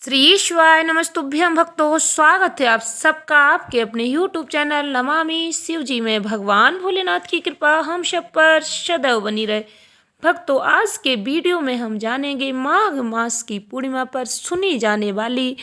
श्री शिवाय नमस्तुभ्यं भक्तों, स्वागत है आप सबका आपके अपने YouTube चैनल नमामि शिवजी में। भगवान भोलेनाथ की कृपा हम सब पर सदैव बनी रहे। भक्तों, आज के वीडियो में हम जानेंगे माघ मास की पूर्णिमा पर सुनी जाने वाली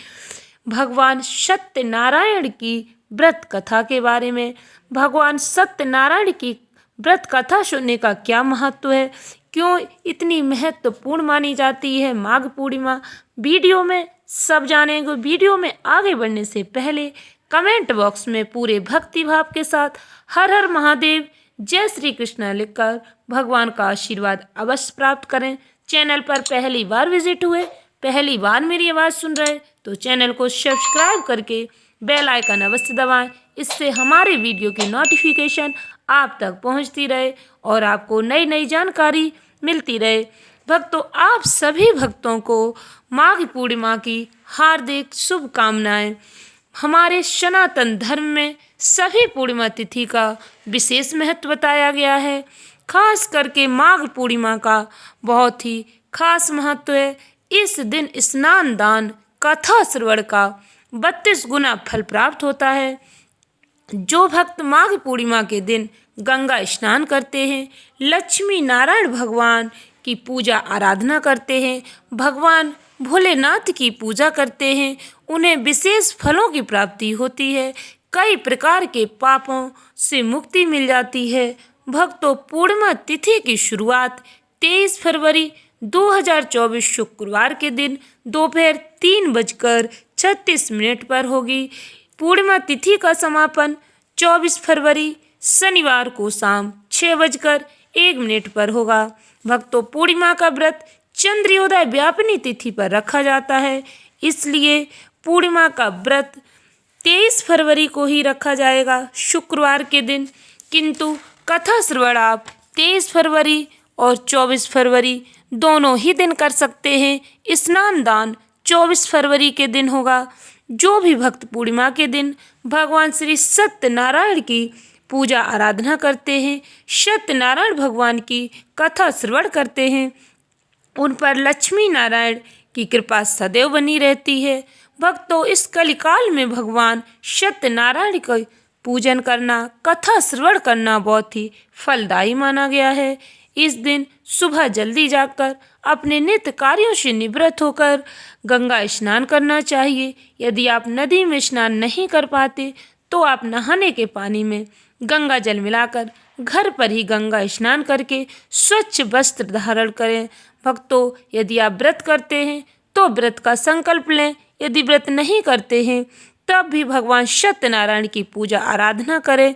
भगवान सत्यनारायण की व्रत कथा के बारे में। भगवान सत्यनारायण की व्रत कथा सुनने का क्या महत्व है, क्यों इतनी महत्वपूर्ण मानी जाती है माघ पूर्णिमा, वीडियो में सब जानेंगे। वीडियो में आगे बढ़ने से पहले कमेंट बॉक्स में पूरे भक्ति भाव के साथ हर हर महादेव, जय श्री कृष्ण लिखकर भगवान का आशीर्वाद अवश्य प्राप्त करें। चैनल पर पहली बार विजिट हुए, पहली बार मेरी आवाज़ सुन रहे तो चैनल को सब्सक्राइब करके बेल आइकन अवश्य दबाएं। इससे हमारे वीडियो की नोटिफिकेशन आप तक पहुंचती रहे और आपको नई नई जानकारी मिलती रहे। भक्तों, आप सभी भक्तों को माघ पूर्णिमा की हार्दिक शुभकामनाएं। हमारे सनातन धर्म में सभी पूर्णिमा तिथि का विशेष महत्व बताया गया है। खास करके माघ पूर्णिमा का बहुत ही खास महत्व है। इस दिन स्नान दान कथा श्रवण का 32 गुना फल प्राप्त होता है। जो भक्त माघ पूर्णिमा के दिन गंगा स्नान करते हैं, लक्ष्मी नारायण भगवान की पूजा आराधना करते हैं, भगवान भोलेनाथ की पूजा करते हैं, उन्हें विशेष फलों की प्राप्ति होती है, कई प्रकार के पापों से मुक्ति मिल जाती है। भक्तों, पूर्णिमा तिथि की शुरुआत 23 फरवरी 2024 शुक्रवार के दिन दोपहर 3:36 पर होगी। पूर्णिमा तिथि का समापन 24 फरवरी शनिवार को शाम 6:01 पर होगा। भक्तों, पूर्णिमा का व्रत चंद्रोदय व्यापिनी तिथि पर रखा जाता है, इसलिए पूर्णिमा का व्रत 23 फरवरी को ही रखा जाएगा, शुक्रवार के दिन। किंतु कथा श्रवण आप 23 फरवरी और 24 फरवरी दोनों ही दिन कर सकते हैं। स्नान दान 24 फरवरी के दिन होगा। जो भी भक्त पूर्णिमा के दिन भगवान श्री सत्यनारायण की पूजा आराधना करते हैं, सत्यनारायण भगवान की कथा श्रवण करते हैं, उन पर लक्ष्मी नारायण की कृपा सदैव बनी रहती है। भक्तों, इस कलिकाल में भगवान सत्यनारायण का पूजन करना, कथा श्रवण करना बहुत ही फलदायी माना गया है। इस दिन सुबह जल्दी जाकर अपने नित्य कार्यों से निवृत्त होकर गंगा स्नान करना चाहिए। यदि आप नदी में स्नान नहीं कर पाते तो आप नहाने के पानी में गंगा जल मिलाकर घर पर ही गंगा स्नान करके स्वच्छ वस्त्र धारण करें। भक्तों, यदि आप व्रत करते हैं तो व्रत का संकल्प लें, यदि व्रत नहीं करते हैं तब भी भगवान सत्यनारायण की पूजा आराधना करें।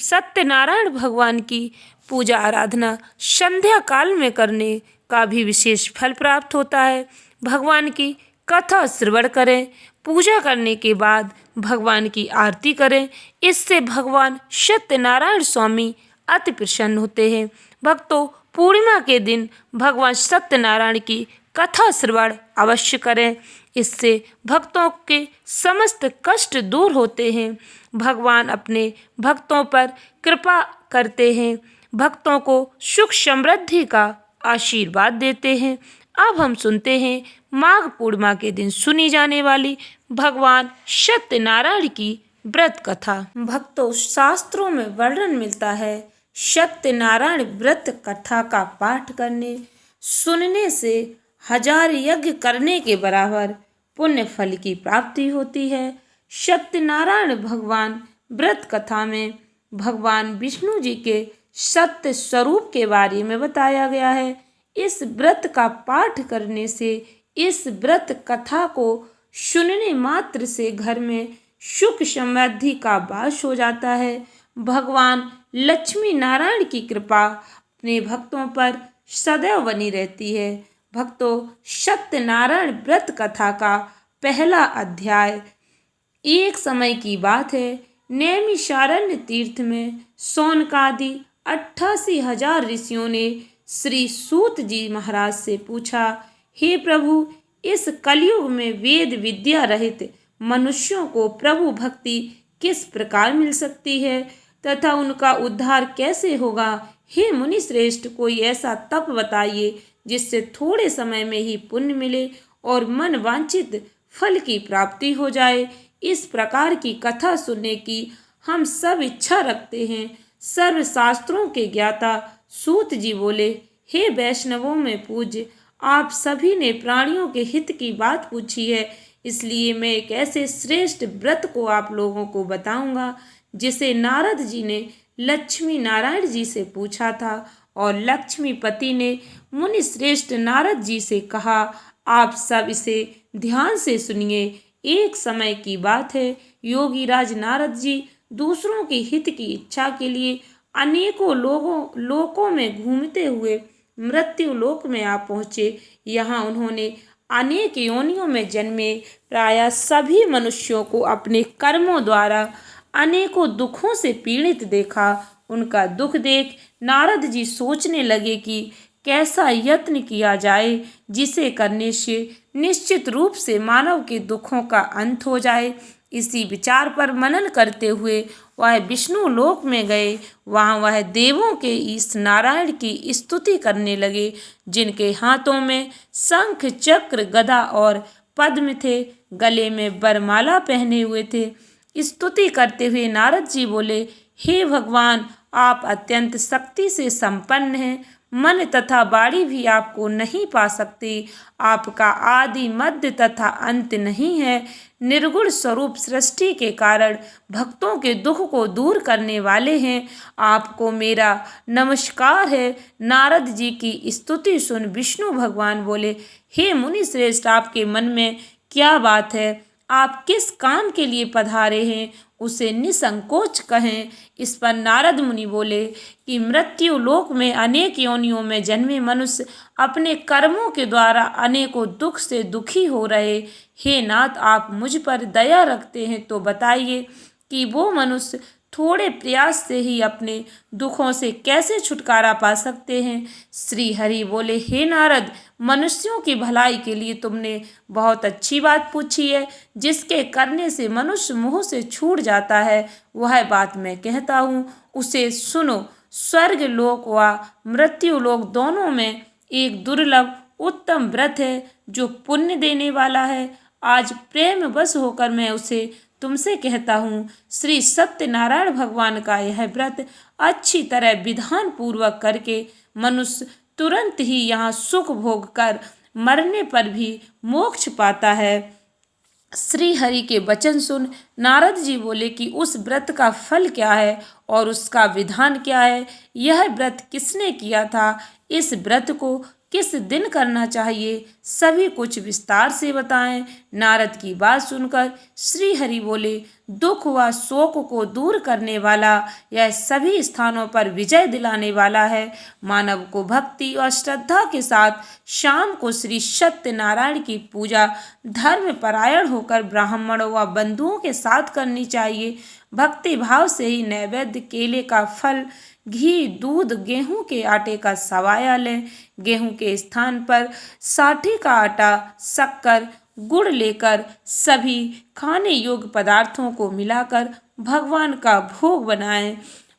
सत्यनारायण भगवान की पूजा आराधना संध्या काल में करने का भी विशेष फल प्राप्त होता है। भगवान की कथा श्रवण करें, पूजा करने के बाद भगवान की आरती करें, इससे भगवान सत्यनारायण स्वामी अति प्रसन्न होते हैं। भक्तों, पूर्णिमा के दिन भगवान सत्यनारायण की कथा श्रवण अवश्य करें, इससे भक्तों के समस्त कष्ट दूर होते हैं। भगवान अपने भक्तों पर कृपा करते हैं, भक्तों को सुख समृद्धि का आशीर्वाद देते हैं। अब हम सुनते हैं माघ पूर्णिमा के दिन सुनी जाने वाली भगवान सत्यनारायण की व्रत कथा। भक्तों, शास्त्रों में वर्णन मिलता है, सत्यनारायण व्रत कथा का पाठ करने सुनने से 1000 यज्ञ करने के बराबर पुण्य फल की प्राप्ति होती है। सत्यनारायण भगवान व्रत कथा में भगवान विष्णु जी के सत्य स्वरूप के बारे में बताया गया है। इस व्रत का पाठ करने से, इस व्रत कथा को सुनने मात्र से घर में सुख समृद्धि का वास हो जाता है। भगवान लक्ष्मी नारायण की कृपा अपने भक्तों पर सदैव बनी रहती है। भक्तों, सत्यनारायण व्रत कथा का पहला अध्याय। एक समय की बात है, नैमिषारण्य तीर्थ में शौनकादि 88,000 ऋषियों ने श्री सूत जी महाराज से पूछा, हे प्रभु, इस कलयुग में वेद विद्या रहित मनुष्यों को प्रभु भक्ति किस प्रकार मिल सकती है तथा उनका उद्धार कैसे होगा। हे मुनि श्रेष्ठ, कोई ऐसा तप बताइए जिससे थोड़े समय में ही पुण्य मिले और मन वांछित फल की प्राप्ति हो जाए। इस प्रकार की कथा सुनने की हम सब इच्छा रखते हैं। सर्वशास्त्रों के ज्ञाता सूत जी बोले, हे वैष्णवों में पूज्य, आप सभी ने प्राणियों के हित की बात पूछी है, इसलिए मैं एक ऐसे श्रेष्ठ व्रत को आप लोगों को बताऊंगा जिसे नारद जी ने लक्ष्मी नारायण जी से पूछा था और लक्ष्मीपति ने मुनि श्रेष्ठ नारद जी से कहा, आप सब इसे ध्यान से सुनिए। एक समय की बात है, योगी राज नारद जी दूसरों के हित की इच्छा के लिए अनेकों लोकों में घूमते हुए मृत्यु लोक में आ पहुँचे। यहाँ उन्होंने अनेक योनियों में जन्मे प्रायः सभी मनुष्यों को अपने कर्मों द्वारा अनेकों दुखों से पीड़ित देखा। उनका दुख देख नारद जी सोचने लगे कि कैसा यत्न किया जाए जिसे करने से निश्चित रूप से मानव के दुखों का अंत हो जाए। इसी विचार पर मनन करते हुए वह विष्णु लोक में गए। वहाँ वह देवों के ईश नारायण की स्तुति करने लगे, जिनके हाथों में शंख चक्र गदा और पद्म थे, गले में वरमाला पहने हुए थे। स्तुति करते हुए नारद जी बोले, हे भगवान, आप अत्यंत शक्ति से संपन्न हैं, मन तथा वाणी भी आपको नहीं पा सकते। आपका आदि मध्य तथा अंत नहीं है। निर्गुण स्वरूप सृष्टि के कारण भक्तों के दुख को दूर करने वाले हैं। आपको मेरा नमस्कार है। नारद जी की स्तुति सुन विष्णु भगवान बोले, हे मुनि श्रेष्ठ, आपके मन में क्या बात है? आप किस काम के लिए पधारे हैं, उसे निसंकोच कहें। इस पर नारद मुनि बोले कि मृत्यु लोक में अनेक योनियों में जन्मे मनुष्य अपने कर्मों के द्वारा अनेकों दुख से दुखी हो रहे। हे नाथ, आप मुझ पर दया रखते हैं तो बताइए कि वो मनुष्य थोड़े प्रयास से ही अपने दुखों से कैसे छुटकारा पा सकते हैं। श्री हरि बोले, हे नारद, मनुष्यों की भलाई के लिए तुमने बहुत अच्छी बात पूछी है। जिसके करने से मनुष्य मोह से छूट जाता है, वह बात मैं कहता हूँ, उसे सुनो। स्वर्ग लोक व मृत्यु लोक दोनों में एक दुर्लभ उत्तम व्रत है जो पुण्य देने वाला है। आज प्रेम बस होकर मैं उसे तुमसे कहता हूँ। श्री सत्यनारायण भगवान का यह व्रत अच्छी तरह विधान पूर्वक करके मनुष्य तुरंत ही यहाँ सुख भोग कर मरने पर भी मोक्ष पाता है। श्री हरि के वचन सुन नारद जी बोले कि उस व्रत का फल क्या है और उसका विधान क्या है? यह व्रत किसने किया था? इस व्रत को किस दिन करना चाहिए? सभी कुछ विस्तार से बताएं। नारद की बात सुनकर श्री हरि बोले, दुख व शोक को दूर करने वाला, यह सभी स्थानों पर विजय दिलाने वाला है। मानव को भक्ति और श्रद्धा के साथ शाम को श्री सत्यनारायण की पूजा धर्म परायण होकर ब्राह्मणों व बंधुओं के साथ करनी चाहिए। भक्ति भाव से ही नैवेद्य केले का फल, घी, दूध, गेहूं के आटे का सवाया लें। गेहूं के स्थान पर साठी का आटा, शक्कर, गुड़ लेकर सभी खाने योग्य पदार्थों को मिलाकर भगवान का भोग बनाएं।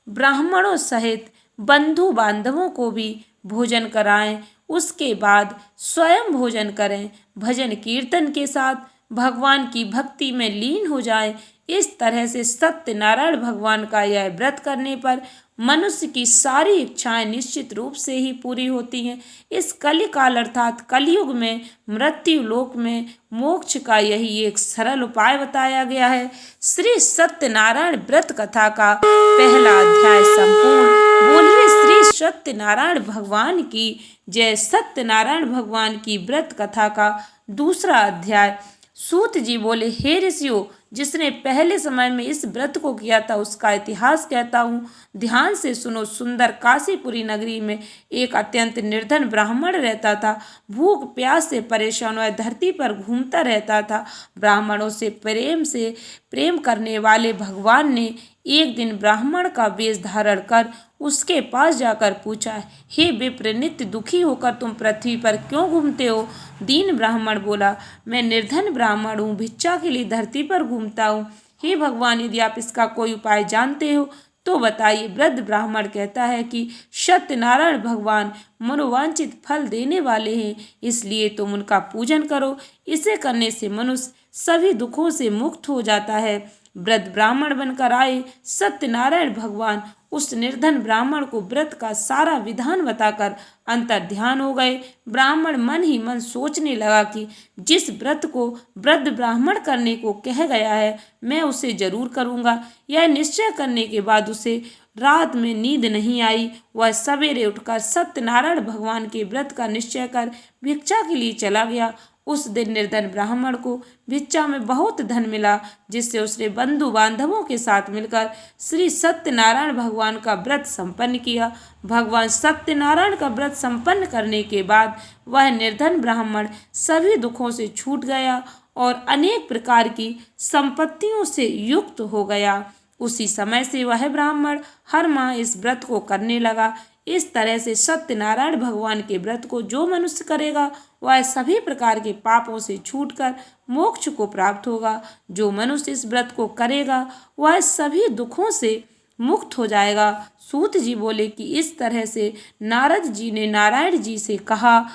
ब्राह्मणों सहित बंधु बांधवों को भी भोजन कराएं। उसके बाद स्वयं भोजन करें। भजन कीर्तन के साथ भगवान की भक्ति में लीन हो जाएं। इस तरह से सत्यनारायण भगवान का यह व्रत करने पर मनुष्य की सारी इच्छाएं निश्चित रूप से ही पूरी होती हैं। इस कलिकाल अर्थात कलयुग में मृत्यु लोक में मोक्ष का यही एक सरल उपाय बताया गया है। श्री सत्यनारायण व्रत कथा का पहला अध्याय संपूर्ण। बोलिए श्री सत्यनारायण भगवान की जय। सत्यनारायण भगवान की व्रत कथा का दूसरा अध्याय। सूत जी बोले, हे ऋषियों, जिसने पहले समय में इस व्रत को किया था उसका इतिहास कहता हूँ, ध्यान से सुनो। सुंदर काशीपुरी नगरी में एक अत्यंत निर्धन ब्राह्मण रहता था। भूख प्यास से परेशान वह धरती पर घूमता रहता था। ब्राह्मणों से प्रेम करने वाले भगवान ने एक दिन ब्राह्मण का वेश धारण कर उसके पास जाकर पूछा, हे विप्र, नित्य दुखी होकर तुम पृथ्वी पर क्यों घूमते हो? दीन ब्राह्मण बोला, मैं निर्धन ब्राह्मण हूँ, भिक्षा के लिए धरती पर घूमता हूँ। हे भगवान, यदि आप इसका कोई उपाय जानते हो तो बताइए। वृद्ध ब्राह्मण कहता है कि सत्यनारायण भगवान मनोवांछित फल देने वाले हैं, इसलिए तुम उनका पूजन करो। इसे करने से मनुष्य सभी दुखों से मुक्त हो जाता है। वृद्ध ब्राह्मण बनकर आए सत्यनारायण भगवान उस निर्धन ब्राह्मण को व्रत का सारा विधान बताकर अंतर ध्यान हो गए। ब्राह्मण मन ही मन सोचने लगा कि जिस व्रत को वृद्ध ब्राह्मण करने को कह गया है, मैं उसे जरूर करूँगा। यह निश्चय करने के बाद उसे रात में नींद नहीं आई। वह सवेरे उठकर सत्यनारायण भगवान के व्रत का निश्चय कर भिक्षा के लिए चला गया। उस दिन निर्धन ब्राह्मण को भिक्षा में बहुत धन मिला, जिससे उसने बंधु बांधवों के साथ मिलकर श्री सत्यनारायण भगवान का व्रत संपन्न किया। भगवान सत्यनारायण का व्रत संपन्न करने के बाद वह निर्धन ब्राह्मण सभी दुखों से छूट गया और अनेक प्रकार की संपत्तियों से युक्त हो गया। उसी समय से वह ब्राह्मण हर माह इस व्रत को करने लगा। इस तरह से सत्यनारायण भगवान के व्रत को जो मनुष्य करेगा, वह सभी प्रकार के पापों से छूटकर मोक्ष को प्राप्त होगा। जो मनुष्य इस व्रत को करेगा, वह सभी दुखों से मुक्त हो जाएगा। सूत जी बोले कि इस तरह से नारद जी ने नारायण जी से कहा,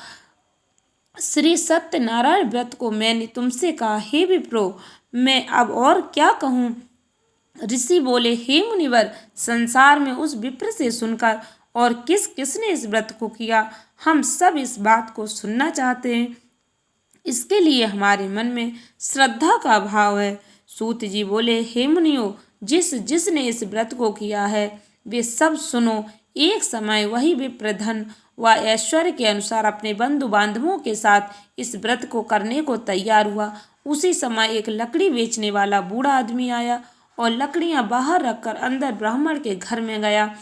श्री सत्यनारायण व्रत को मैंने तुमसे कहा, हे विप्रो, मैं अब और क्या कहूँ। ऋषि बोले, हे मुनिवर, संसार में उस विप्र से सुनकर और किस किसने इस व्रत को किया, हम सब इस बात को सुनना चाहते हैं। इसके लिए हमारे मन में श्रद्धा का भाव है। सूत जी बोले, हे मुनियो, जिसने इस व्रत को किया है, वे सब सुनो। एक समय वही विप्र धन व ऐश्वर्य के अनुसार अपने बंधु बांधवों के साथ इस व्रत को करने को तैयार हुआ। उसी समय एक लकड़ी बेचने वाला बूढ़ा आदमी आया और लकड़ियां बाहर रखकर अंदर ब्राह्मण के घर में गया।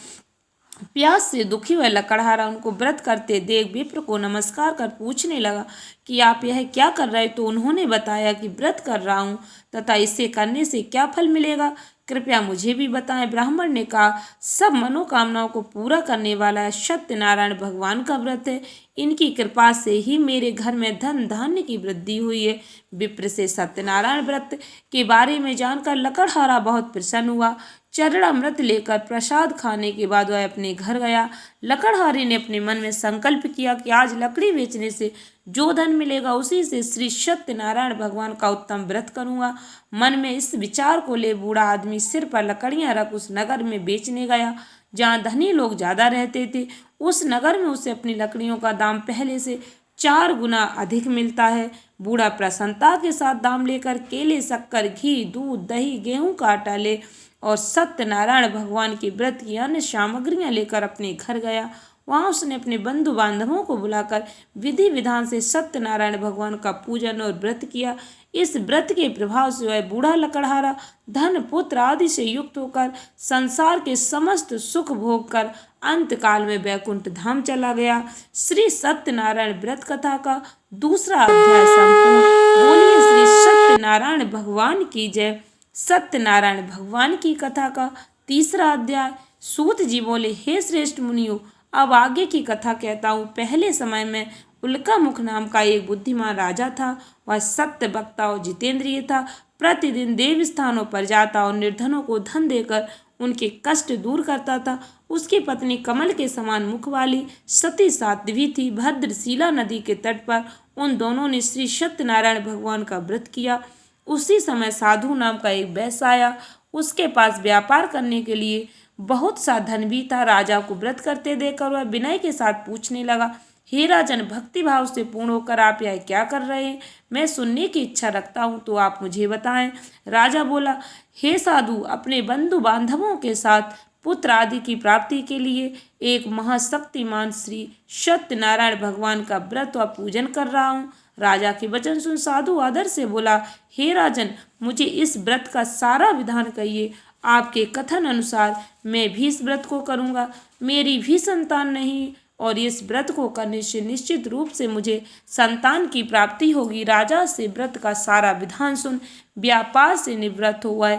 प्यास से दुखी हुआ लकड़हारा उनको व्रत करते देख विप्र को नमस्कार कर पूछने लगा कि आप यह क्या कर रहे हो। तो उन्होंने बताया कि व्रत कर रहा हूँ तथा इसे करने से क्या फल मिलेगा, कृपया मुझे भी बताएं। ब्राह्मण ने कहा, सब मनोकामनाओं को पूरा करने वाला सत्यनारायण भगवान का व्रत है। इनकी कृपा से ही मेरे घर में धन धान्य की वृद्धि हुई है। विप्र से सत्यनारायण व्रत के बारे में जानकर लकड़हारा बहुत प्रसन्न हुआ। चरणामृत लेकर प्रसाद खाने के बाद वह अपने घर गया। लकड़हारे ने अपने मन में संकल्प किया कि आज लकड़ी बेचने से जो धन मिलेगा, उसी से श्री सत्यनारायण भगवान का उत्तम व्रत करूंगा। मन में इस विचार को ले बूढ़ा आदमी सिर पर लकड़ियां रख उस नगर में बेचने गया जहाँ धनी लोग ज्यादा रहते थे। उस नगर में उसे अपनी लकड़ियों का दाम पहले से 4 गुना अधिक मिलता है। बूढ़ा प्रसन्नता के साथ दाम लेकर केले, शक्कर, घी, दूध, दही, गेहूं का आटा ले और सत्यनारायण भगवान के व्रत की अन्य सामग्रियां लेकर अपने घर गया। वहां उसने अपने बंधु बांधवों को बुलाकर विधि विधान से सत्यनारायण भगवान का पूजन और व्रत किया। इस व्रत के प्रभाव से वह बूढ़ा लकड़हारा धन, पुत्र आदि से युक्त होकर संसार के समस्त सुख भोग कर अंत काल में वैकुंठ धाम चला गया। श्री सत्यनारायण व्रत कथा का दूसरा अध्याय संपूर्ण। बोलिए श्री सत्यनारायण भगवान की जय। सत्यनारायण भगवान की कथा का तीसरा अध्याय। सूत जी बोले, हे श्रेष्ठ मुनियो, अब आगे की कथा कहता हूँ। पहले समय में उल्कामुख नाम का एक बुद्धिमान राजा था। वह सत्य वक्ता और जितेंद्रिय था। प्रतिदिन देव स्थानों पर जाता और निर्धनों को धन देकर उनके कष्ट दूर करता था। उसकी पत्नी कमल के समान मुख वाली सती साध्वी थी। भद्रशिला नदी के तट पर उन दोनों ने श्री सत्यनारायण भगवान का व्रत किया। उसी समय साधु नाम का एक वैश्य आया। उसके पास व्यापार करने के लिए बहुत सा धन भी था। राजा को व्रत करते देखकर वह विनय के साथ पूछने लगा, हे राजन, भक्ति भाव से पूर्ण होकर आप यह क्या कर रहे हैं? मैं सुनने की इच्छा रखता हूँ, तो आप मुझे बताएं। राजा बोला, हे साधु, अपने बंधु बांधवों के साथ पुत्र आदि की प्राप्ति के लिए एक महाशक्तिमान श्री सत्यनारायण भगवान का व्रत व पूजन कर रहा हूँ। राजा के वचन सुन साधु आदर से बोला, हे राजन, मुझे इस व्रत का सारा विधान कहिए। आपके कथन अनुसार मैं भी इस व्रत को करूँगा। मेरी भी संतान नहीं और इस व्रत को करने से निश्चित रूप से मुझे संतान की प्राप्ति होगी। राजा से व्रत का सारा विधान सुन व्यापार से निवृत्त हुआ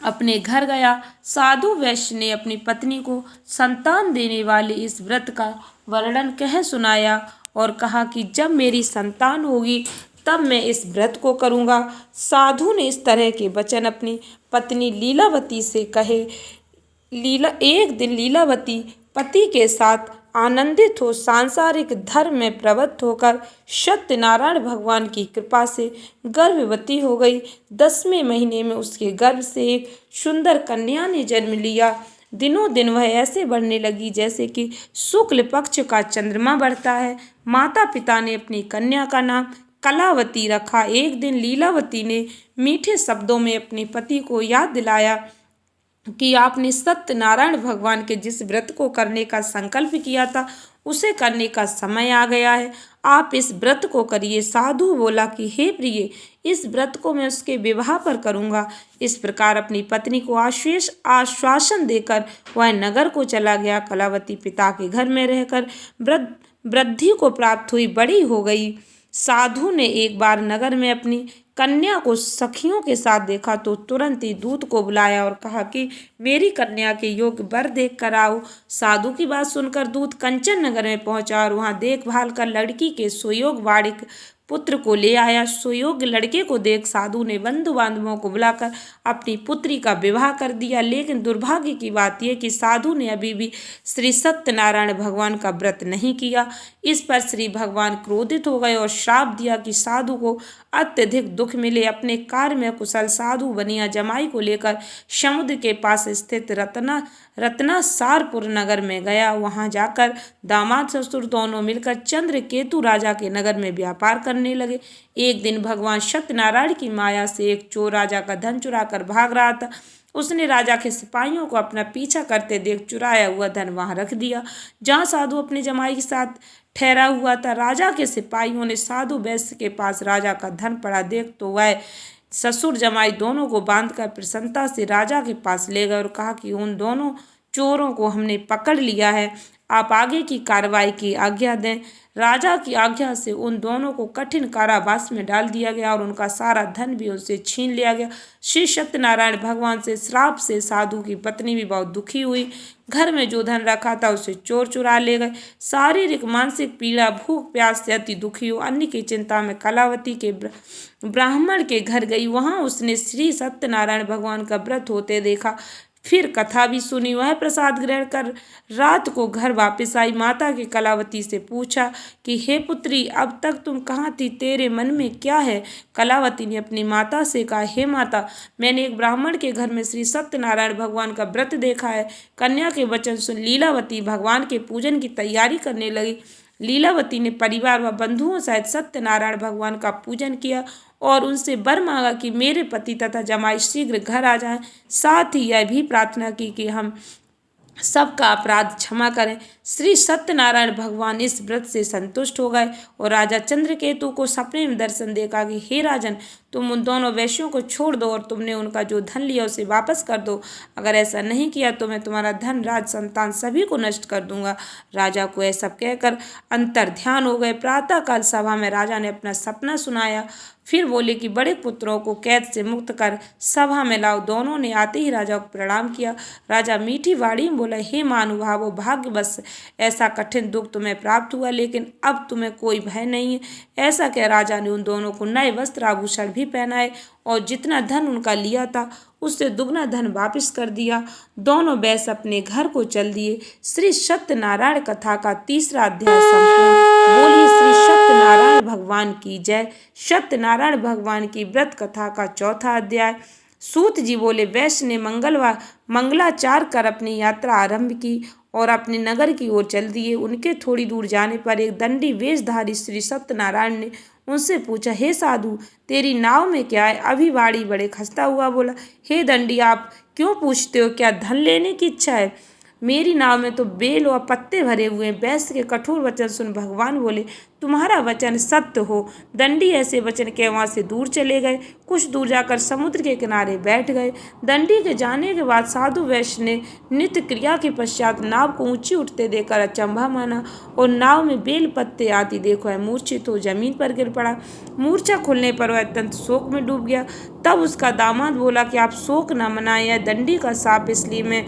अपने घर गया। साधु वैश्य ने अपनी पत्नी को संतान देने वाले इस व्रत का वर्णन कह सुनाया और कहा कि जब मेरी संतान होगी तब मैं इस व्रत को करूँगा। साधु ने इस तरह के वचन अपनी पत्नी लीलावती से कहे। एक दिन लीलावती पति के साथ आनंदित हो सांसारिक धर्म में प्रवृत्त होकर सत्यनारायण भगवान की कृपा से गर्भवती हो गई। 10वें महीने में उसके गर्भ से एक सुंदर कन्या ने जन्म लिया। दिनों दिन वह ऐसे बढ़ने लगी जैसे कि शुक्ल पक्ष का चंद्रमा बढ़ता है। माता पिता ने अपनी कन्या का नाम कलावती रखा। एक दिन लीलावती ने मीठे शब्दों में अपने पति को याद दिलाया कि आपने सत्यनारायण भगवान के जिस व्रत को करने का संकल्प किया था उसे करने का समय आ गया है। आप इस व्रत को करिए। साधु बोला कि हे प्रिय, इस व्रत को मैं उसके विवाह पर करूंगा। इस प्रकार अपनी पत्नी को आश्वासन देकर वह नगर को चला गया। कलावती पिता के घर में रहकर वृद्धि को प्राप्त हुई, बड़ी हो गई। साधु ने एक बार नगर में अपनी कन्या को सखियों के साथ देखा तो तुरंत ही दूत को बुलाया और कहा कि मेरी कन्या के योग्य वर देख कर आओ। साधु की बात सुनकर दूत कंचन नगर में पहुंचा और वहां देखभाल कर लड़की के सुयोग वाड़िक पुत्र को ले आया। सुयोग्य लड़के को देख साधु ने बंधु बांधवों को बुलाकर अपनी पुत्री का विवाह कर दिया। लेकिन दुर्भाग्य की बात यह कि साधु ने अभी भी श्री सत्यनारायण भगवान का व्रत नहीं किया। इस पर श्री भगवान क्रोधित हो गए और श्राप दिया कि साधु को अत्यधिक दुख मिले। अपने कार्य में कुशल साधु बनिया जमाई को लेकर समुद्र के पास स्थित रत्नासारपुर नगर में गया। वहां जाकर दामाद ससुर दोनों मिलकर चंद्रकेतु राजा के नगर में व्यापार करने लगे। एक दिन भगवान सत्यनारायण की माया से एक चोर राजा का धन चुरा कर भाग रहा था। उसने राजा के सिपाहियों को अपना पीछा करते देख चुराया हुआ धन वहां रख दिया जहां साधु अपने जमाई के साथ ठहरा हुआ था। राजा के सिपाहियों ने साधु वैश्य के पास राजा का धन पड़ा देख तो वह ससुर जमाई दोनों को बांधकर प्रसन्नता से राजा के पास ले गए और कहा कि उन दोनों चोरों को हमने पकड़ लिया है, आप आगे की कार्रवाई की आज्ञा दें। राजा की आज्ञा से उन दोनों को कठिन कारावास में डाल दिया गया और उनका सारा धन भी उनसे छीन लिया गया। श्री सत्यनारायण भगवान से श्राप से साधु की पत्नी भी बहुत दुखी हुई। घर में जो धन रखा था उसे चोर चुरा ले गए। शारीरिक मानसिक पीड़ा, भूख प्यास से अति दुखी हो अन्य की चिंता में कलावती के ब्राह्मण के घर गई। वहां उसने श्री सत्यनारायण भगवान का व्रत होते देखा, फिर कथा भी सुनी। वह प्रसाद ग्रहण कर रात को घर वापस आई। माता के कलावती से पूछा कि हे पुत्री, अब तक तुम कहाँ थी, तेरे मन में क्या है? कलावती ने अपनी माता से कहा, हे माता, मैंने एक ब्राह्मण के घर में श्री सत्यनारायण भगवान का व्रत देखा है। कन्या के वचन सुन लीलावती भगवान के पूजन की तैयारी करने लगी। लीलावती ने परिवार व बंधुओं सहित सत्यनारायण भगवान का पूजन किया और उनसे वर मांगा कि मेरे पति तथा जमाई शीघ्र घर आ जाएं। साथ ही यह भी प्रार्थना की कि हम सबका अपराध क्षमा करें। श्री सत्यनारायण भगवान इस व्रत से संतुष्ट हो गए और राजा चंद्रकेतु को सपने में दर्शन देखा कि हे राजन, तुम उन दोनों वैश्यों को छोड़ दो और तुमने उनका जो धन लिया उसे वापस कर दो। अगर ऐसा नहीं किया तो मैं तुम्हारा धन, राज, संतान सभी को नष्ट कर दूंगा। राजा को ऐसा कहकर अंतर ध्यान हो गए। प्रातःकाल सभा में राजा ने अपना सपना सुनाया। फिर बोले कि बड़े पुत्रों को कैद से मुक्त कर सभा में लाओ। दोनों ने आते ही राजा को प्रणाम किया। राजा मीठी वाणी में बोला, हे महानुभावो, भाग्यवश ऐसा कठिन दुख तुम्हें प्राप्त हुआ, लेकिन अब तुम्हें कोई भय नहीं है। ऐसा कह राजा ने उन दोनों को नए वस्त्र आभूषण भी पहनाए और जितना धन उनका लिया था उससे दुगना धन वापस कर दिया। दोनों वैश्य अपने घर को चल दिए। श्री सत्यनारायण कथा का 3रा अध्याय संपूर्ण। बोलिए श्री सत्यनारायण भगवान की जय। सत्यनारायण भगवान की व्रत कथा का 4था अध्याय। सूत जी बोले, वैश्य ने मंगलाचार कर अपनी यात्रा आरंभ की और अपने नगर की ओर चल दिए। उनके थोड़ी दूर जाने पर एक दंडी वेशधारी श्री सत्यनारायण ने उनसे पूछा, हे साधु, तेरी नाव में क्या है? अभी वाड़ी बड़े खस्ता हुआ बोला, हे दंडी, आप क्यों पूछते हो? क्या धन लेने की इच्छा है? मेरी नाव में तो बेल और पत्ते भरे हुए हैं। वैश्य के कठोर वचन सुन भगवान बोले, तुम्हारा वचन सत्य हो। दंडी ऐसे वचन के वहां से दूर चले गए। कुछ दूर जाकर समुद्र के किनारे बैठ गए। दंडी के जाने के बाद साधु वैश्य ने नित्य क्रिया के पश्चात नाव को ऊंची उठते देखकर अचंभा माना और नाव में बेल पत्ते आदि देखो है मूर्छित हो जमीन पर गिर पड़ा। मूर्छा खुलने पर वह अत्यंत शोक में डूब गया। तब उसका दामाद बोला कि आप शोक न मनाएं, यह दंडी का शाप, इसलिए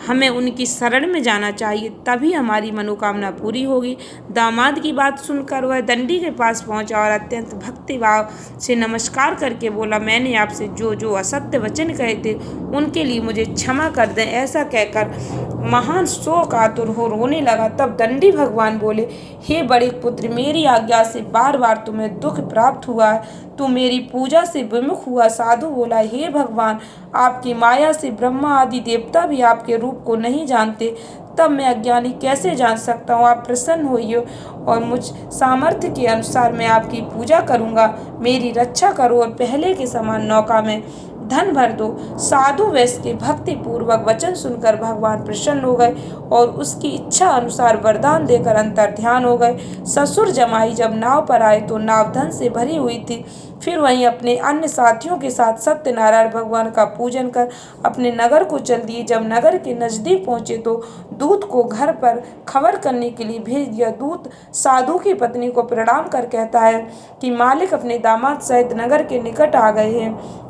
हमें उनकी शरण में जाना चाहिए, तभी हमारी मनोकामना पूरी होगी। दामाद की बात सुन सुनकर वह दंडी के पास पहुंचा और अत्यंत भक्तिभाव से नमस्कार करके बोला, मैंने आपसे जो जो असत्य वचन कहे थे उनके लिए मुझे क्षमा कर दें। ऐसा कहकर महान शोक आतुर हो रोने लगा। तब दंडी भगवान बोले, हे बड़े पुत्र, मेरी आज्ञा से बार बार तुम्हें दुख प्राप्त हुआ है, तू मेरी पूजा से विमुख हुआ। साधु बोला, हे भगवान, आपकी माया से ब्रह्मा आदि देवता भी आपके रूप को नहीं जानते, तब मैं अज्ञानी कैसे जान सकता हूँ। आप प्रसन्न होइए और मुझ सामर्थ्य के अनुसार मैं आपकी पूजा करूँगा। मेरी रक्षा करो और पहले के समान नौका में धन भर दो। साधु वैश्य के भक्ति पूर्वक वचन सुनकर भगवान प्रसन्न हो गए और उसकी इच्छा अनुसार वरदान देकर अंतर ध्यान हो गए। ससुर जमाई जब नाव पर आए तो नाव धन से भरी हुई थी। फिर वहीं अपने अन्य साथियों के साथ सत्यनारायण भगवान का पूजन कर अपने नगर को चल दिए। जब नगर के नजदीक पहुंचे तो दूत को घर पर खबर करने के लिए भेज दिया। दूत साधु की पत्नी को प्रणाम कर कहता है कि मालिक अपने दामाद सहित नगर के निकट आ गए हैं।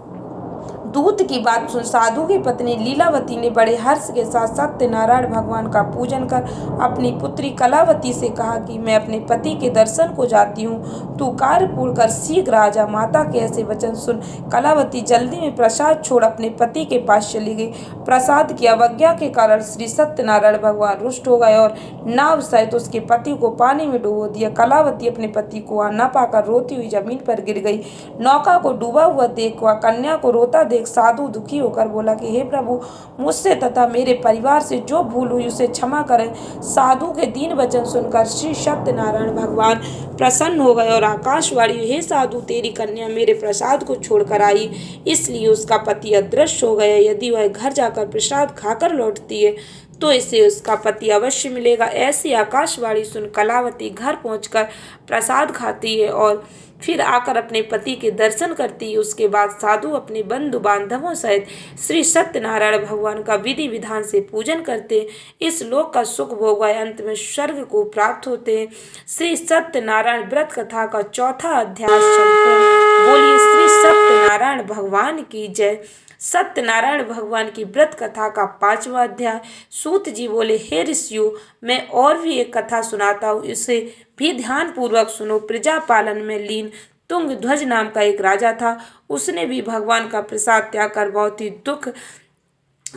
दूत की बात सुन साधु की पत्नी लीलावती ने बड़े हर्ष के साथ सत्यनारायण भगवान का पूजन कर अपनी पुत्री कलावती से कहा कि मैं अपने पति के दर्शन को जाती हूँ, तू कार्य पूर्ण कर शीघ्र आ जा। माता के ऐसे वचन सुन कलावती जल्दी में प्रसाद छोड़ अपने पति के पास चली गई। प्रसाद की अवज्ञा के कारण श्री सत्यनारायण भगवान रुष्ट हो गए और नाव सहित उसके पति को पानी में डुबो दिया। कलावती अपने पति को वहां न पाकर रोती हुई जमीन पर गिर गई। नौका को डूबा हुआ देख वह कन्या को रोता देख साधु दुखी होकर बोला कि हे प्रभु, मुझसे तथा मेरे परिवार से जो भूल हुई उसे क्षमा करें। साधु के दीन वचन सुनकर श्री सत्यनारायण भगवान प्रसन्न हो गए और आकाशवाणी, हे साधु, तेरी कन्या मेरे प्रसाद को छोड़कर आई, इसलिए उसका पति अदृश्य हो गया। यदि वह घर जाकर प्रसाद खाकर लौटती है तो इसे उसका पति अवश्य मिलेगा। ऐसी आकाशवाणी सुन कलावती घर पहुंचकर प्रसाद खाती है और फिर आकर अपने पति के दर्शन करती है। उसके बाद साधु अपने बंधु बांधवों सहित श्री सत्यनारायण भगवान का विधि विधान से पूजन करते हैं। इस लोक का सुख भोग अंत में स्वर्ग को प्राप्त होते हैं। श्री सत्यनारायण व्रत कथा का चौथा अध्याय संपूर्ण। बोलिए श्री सत्यनारायण भगवान की जय। सत्यनारायण भगवान की व्रत कथा का 5वां अध्याय। सूत जी बोले, हे ऋषियों, मैं और भी एक कथा सुनाता हूँ, इसे भी ध्यान पूर्वक सुनो। प्रजा पालन में लीन तुंग ध्वज नाम का एक राजा था। उसने भी भगवान का प्रसाद त्याग कर बहुत ही दुख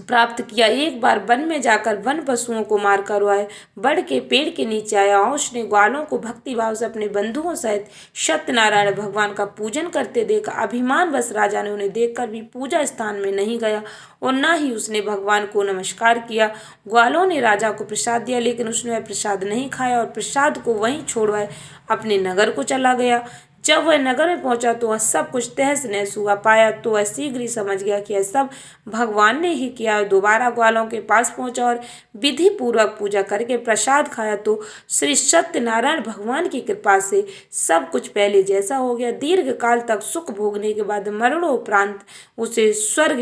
प्राप्त किया। एक बार वन में जाकर वन पशुओं को मार कर आए, बढ़ के पेड़ के नीचे आया और उसने ग्वालों को भक्ति भाव से अपने बंधुओं सहित सत्यनारायण भगवान का पूजन करते देखा। अभिमानवश राजा ने उन्हें देखकर भी पूजा स्थान में नहीं गया और न ही उसने भगवान को नमस्कार किया। ग्वालों ने राजा को प्रसाद दिया, लेकिन उसने वह प्रसाद नहीं खाया और प्रसाद को वहीं छोड़वाए अपने नगर को चला गया। जब वह नगर में पहुंचा तो वह सब कुछ तहस नहस हुआ पाया तो वह शीघ्र ही समझ गया कि यह सब भगवान ने ही किया। दोबारा ग्वालों के पास पहुंचा और विधि पूर्वक पूजा करके प्रसाद खाया तो श्री सत्यनारायण भगवान की कृपा से सब कुछ पहले जैसा हो गया। दीर्घ काल तक सुख भोगने के बाद मरणोपरांत उसे स्वर्ग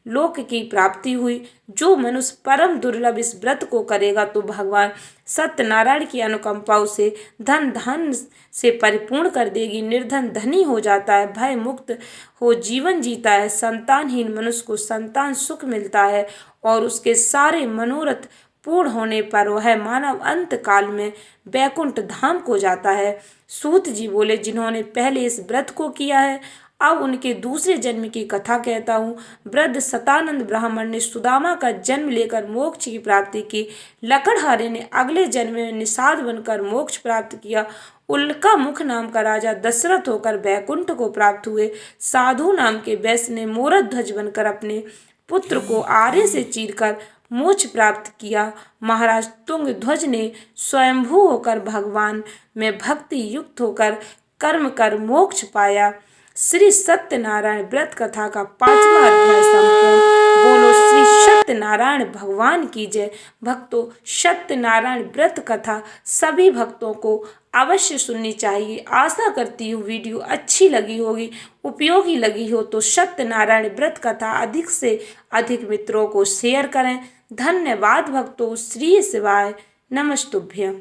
लोक की प्राप्ति हुई। जो मनुष्य परम दुर्लभ इस व्रत को करेगा तो भगवान सत्यनारायण की अनुकंपा उसे धन से परिपूर्ण कर देगी। निर्धन धनी हो जाता है, भय मुक्त हो जीवन जीता है। संतानहीन मनुष्य को संतान सुख मिलता है और उसके सारे मनोरथ पूर्ण होने पर वह मानव अंत काल में बैकुंठ धाम को जाता है। सूत जी बोले, जिन्होंने पहले इस व्रत को किया है अब उनके दूसरे जन्म की कथा कहता हूँ। वृद्ध सतानंद ब्राह्मण ने सुदामा का जन्म लेकर मोक्ष की प्राप्ति की। लकड़हारे ने अगले जन्म में निषाद बनकर मोक्ष प्राप्त किया। उल्का मुख नाम का राजा दशरथ होकर बैकुंठ को प्राप्त हुए। साधु नाम के वैश्य ने मोरत ध्वज बनकर अपने पुत्र को आरे से चीरकर मोक्ष प्राप्त किया। महाराज तुंग ध्वज ने स्वयंभू होकर भगवान में भक्ति युक्त होकर कर्म कर मोक्ष पाया। श्री सत्यनारायण व्रत कथा का 5वां अध्याय संपूर्ण। बोलो श्री सत्यनारायण भगवान की जय। भक्तों, सत्यनारायण व्रत कथा सभी भक्तों को अवश्य सुननी चाहिए। आशा करती हूँ वीडियो अच्छी लगी होगी, उपयोगी लगी हो तो सत्यनारायण व्रत कथा अधिक से अधिक मित्रों को शेयर करें। धन्यवाद भक्तों। श्री शिवाय नमस्तुभ्यं।